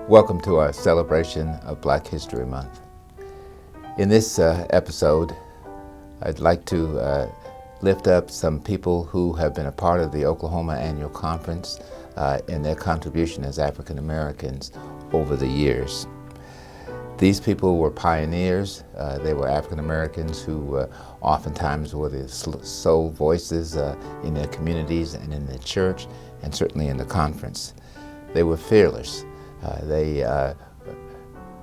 Welcome to our celebration of Black History Month. In this episode, I'd like to lift up some people who have been a part of the Oklahoma Annual Conference in their contribution as African Americans over the years. These people were pioneers. They were African Americans who oftentimes were the sole voices in their communities and in the church, and certainly in the conference. They were fearless. They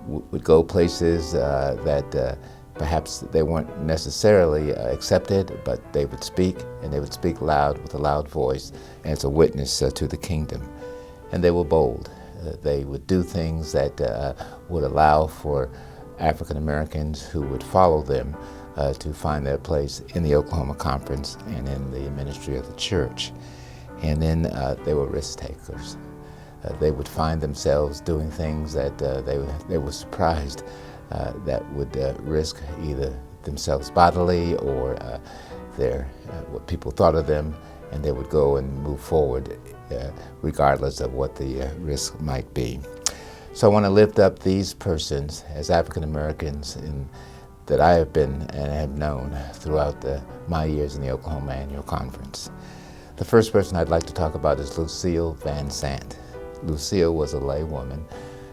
would go places that perhaps they weren't necessarily accepted, but they would speak, and they would speak loud with a loud voice as a witness to the kingdom. And they were bold. They would do things that would allow for African Americans who would follow them to find their place in the Oklahoma Conference and in the ministry of the church. And then they were risk takers. They would find themselves doing things that they were surprised that would risk either themselves bodily or what people thought of them, and they would go and move forward regardless of what the risk might be. So I want to lift up these persons as African Americans that I have been and have known throughout my years in the Oklahoma Annual Conference. The first person I'd like to talk about is Lucille Van Sant. Lucille was a lay woman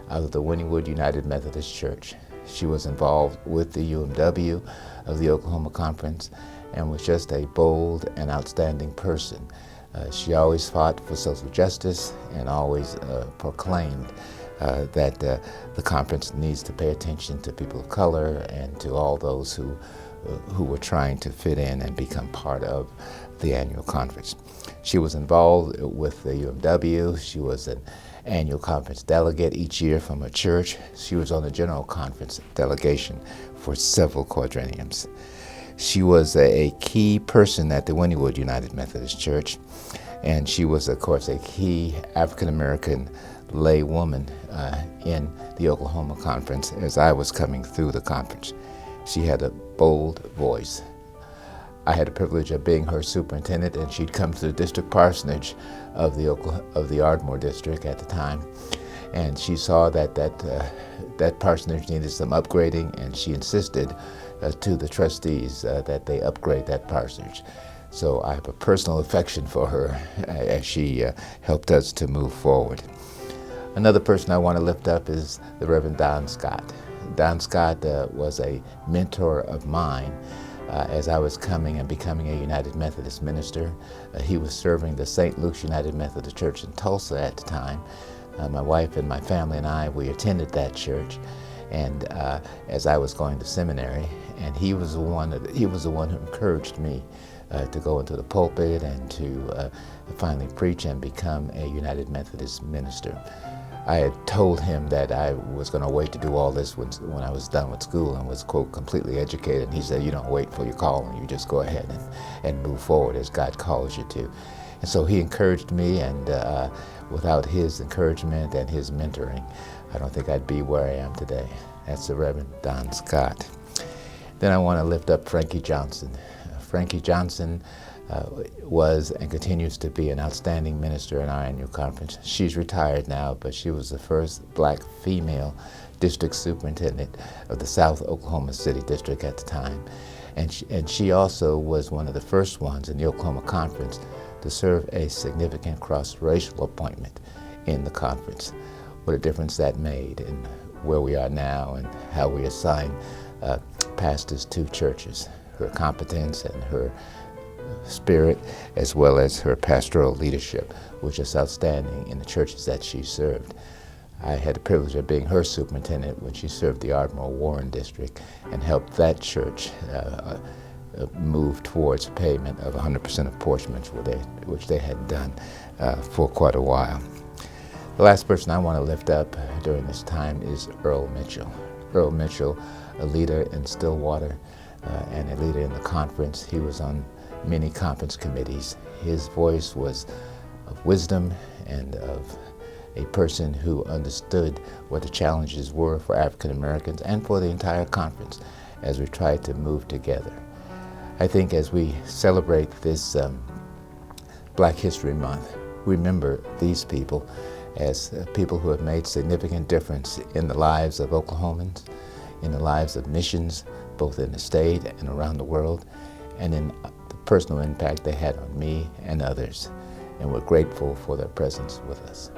out of the Wynnewood United Methodist Church. She was involved with the UMW of the Oklahoma Conference and was just a bold and outstanding person. She always fought for social justice and always proclaimed that the conference needs to pay attention to people of color and to all those who were trying to fit in and become part of the annual conference. She was involved with the UMW. She was an annual conference delegate each year from her church. She was on the general conference delegation for several quadrenniums. She was a key person at the Wynnewood United Methodist Church, and she was, of course, a key African-American lay woman in the Oklahoma Conference as I was coming through the conference. She had a bold voice. I had the privilege of being her superintendent, and she'd come to the district parsonage of the Ardmore district at the time, and she saw that parsonage needed some upgrading, and she insisted to the trustees that they upgrade that parsonage. So I have a personal affection for her as she helped us to move forward. Another person I want to lift up is the Reverend Don Scott. Don Scott was a mentor of mine as I was coming and becoming a United Methodist minister. He was serving the St. Luke's United Methodist Church in Tulsa at the time. My wife and my family and I, we attended that church, and as I was going to seminary, and he was the one who encouraged me to go into the pulpit and to finally preach and become a United Methodist minister. I had told him that I was going to wait to do all this when I was done with school and was, quote, completely educated. And he said, you don't wait for your calling, you just go ahead and move forward as God calls you to. And so he encouraged me, and without his encouragement and his mentoring, I don't think I'd be where I am today. That's the Reverend Don Scott. Then I want to lift up Frankie Johnson. Frankie Johnson was and continues to be an outstanding minister in our annual conference. She's retired now, but she was the first black female district superintendent of the South Oklahoma City District at the time. And she also was one of the first ones in the Oklahoma Conference to serve a significant cross-racial appointment in the conference. What a difference that made in where we are now and how we assign pastors to churches. Her competence and her spirit, as well as her pastoral leadership, was just outstanding in the churches that she served. I had the privilege of being her superintendent when she served the Ardmore Warren District and helped that church move towards payment of 100% apportionments, which they had done for quite a while. The last person I want to lift up during this time is Earl Mitchell. Earl Mitchell, a leader in Stillwater and a leader in the conference. He was on many conference committees. His voice was of wisdom and of a person who understood what the challenges were for African Americans and for the entire conference as we tried to move together. I think as we celebrate this Black History Month, remember these people as people who have made significant difference in the lives of Oklahomans, in the lives of missions, both in the state and around the world, and in the personal impact they had on me and others. And we're grateful for their presence with us.